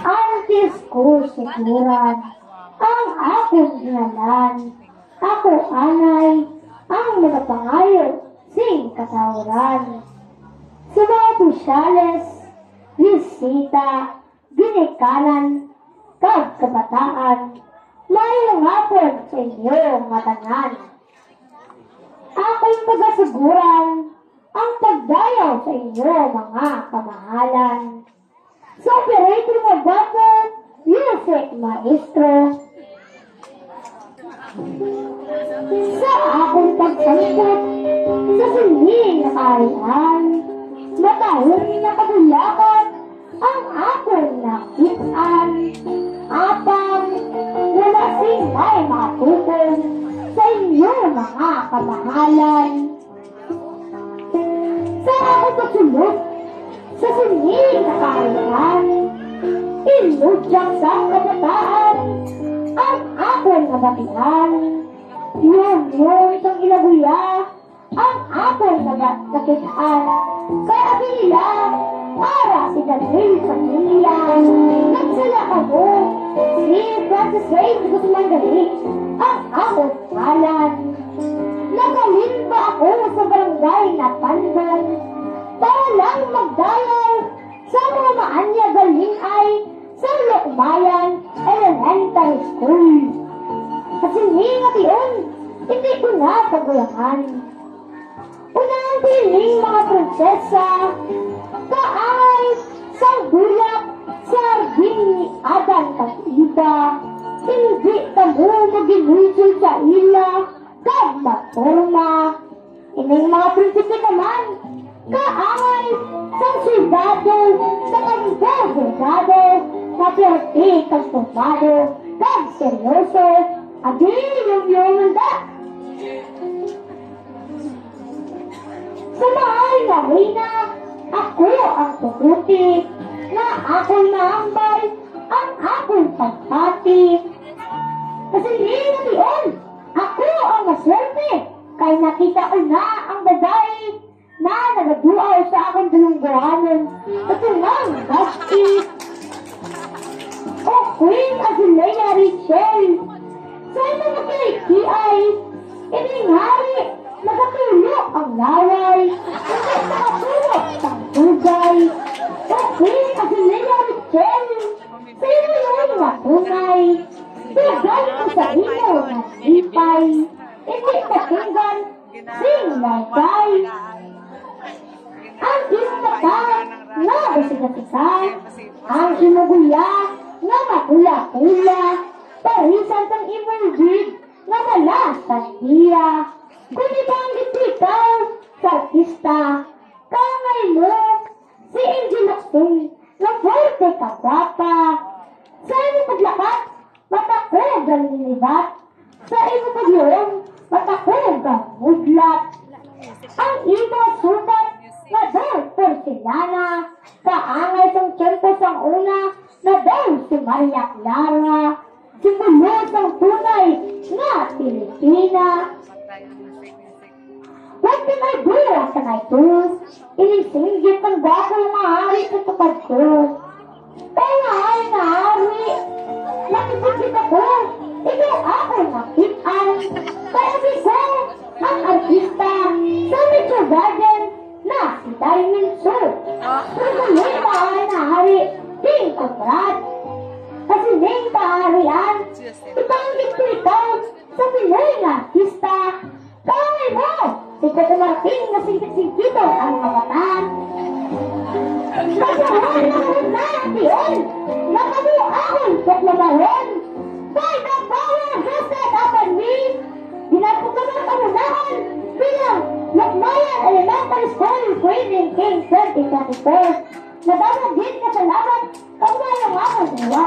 Ang Diyos ko siguran, ang akong ngalan. Ako anay, ang mga pangayo, sing katawran. Sa mga pusyales, bisita, ginikanan, kag kabataan, mayroong hapon sa inyo mga tanan. Ako'y pagasuguran ang pagdayaw sa inyo mga kamahalan. Sa operator mo bago, music maestro. Sa akong pagsangkot, sa sining na kaharian, matahong na kabulakan, ang akong nakitaan. Apang, wala sing may matukong sa inyo mga kamahalan. Sa akong pagsulot, sa sining na kaharian, inudyang sa kabataan, ang akong nabatihan. Yun sang ilaguya, ang akong nakitaan. Kaya nila, para si Daniel Pamilya, nagsala ka mo, si Francis Ray Guzman Gali, ang akong pangalan. Nagalin ba ako sa barangay na Pandong, para lang magdayal sa mga maanya galing ay sa Lokbayan Elementary School. Kasi nga yun, hindi ko na kagulangan. Unang piling mga prinsesa, kaay, sanggulak, sardini, adan, kag-iba. Hindi ka mo mag-inusul sa ila, kag maturma. Ining mga prinsesa naman, kaay, sang soldado, sa kanto-bordado, sa perte, kag tomado, kag seryoso, adi yung handa. Sa mahal na reyna, ako ang tututi, na ako'y maambay, ang ako'y pagpati. Kasi hindi yun, ako ang maswerte, kaya nakita ko na ang babae na nagaduaw sa aking dalunggahanan. Ito lang, basket. O Queen Azulea Richel, sa inyo nakikiay, ininghari, nagatulo ang laway, hindi nakatulog ang tugay. O Queen Azulea Richel, sa inyo yun matunay, tugay ko sa inyo na ipay, hindi katinggan, sinagay. Ang ismatan na usigatisan, ang inuguya na makula-kula, parisan sang imulgid na malasan iya. Kung ibanggit ikaw sa artista, kangay mo si Angel Locsin na forte kagwapa. Sa imo paglakat, matakog ang linibat. Sa imo paglurong, matakog ang mudlat. Ang imo sukat na daw porcelana, kaangay sang tiyempo sang una, na daw si Maria Clara, simulos ang tunay nga Pilipina. Huwag pinagdura sa naitus, inisinggit ang gwapo ng mahari sa tupad ko. Kaya mahari na hari, nakipagkita ko, ikaw ako nakitaan. Kaya bisa, ang artista sa Metro Garden na si Diamond Sir. Pagkuloy mahari na hari, ting kontrat. Kasi ning kaharian, ipanggit ko ikaw sa Pinoy na artista. Kangay mo, si Coco Martin na singkit-singkito ang mga mata. Magkaroon na ko na yun, nakabuahon tuklamahon. Kay nagbawa gusto dapat ni, ginagpukaman kamunahan bilang Lokbayan Elementary School Grading King 2024. Nadamag din ka salamat kung mayroong akong iwa.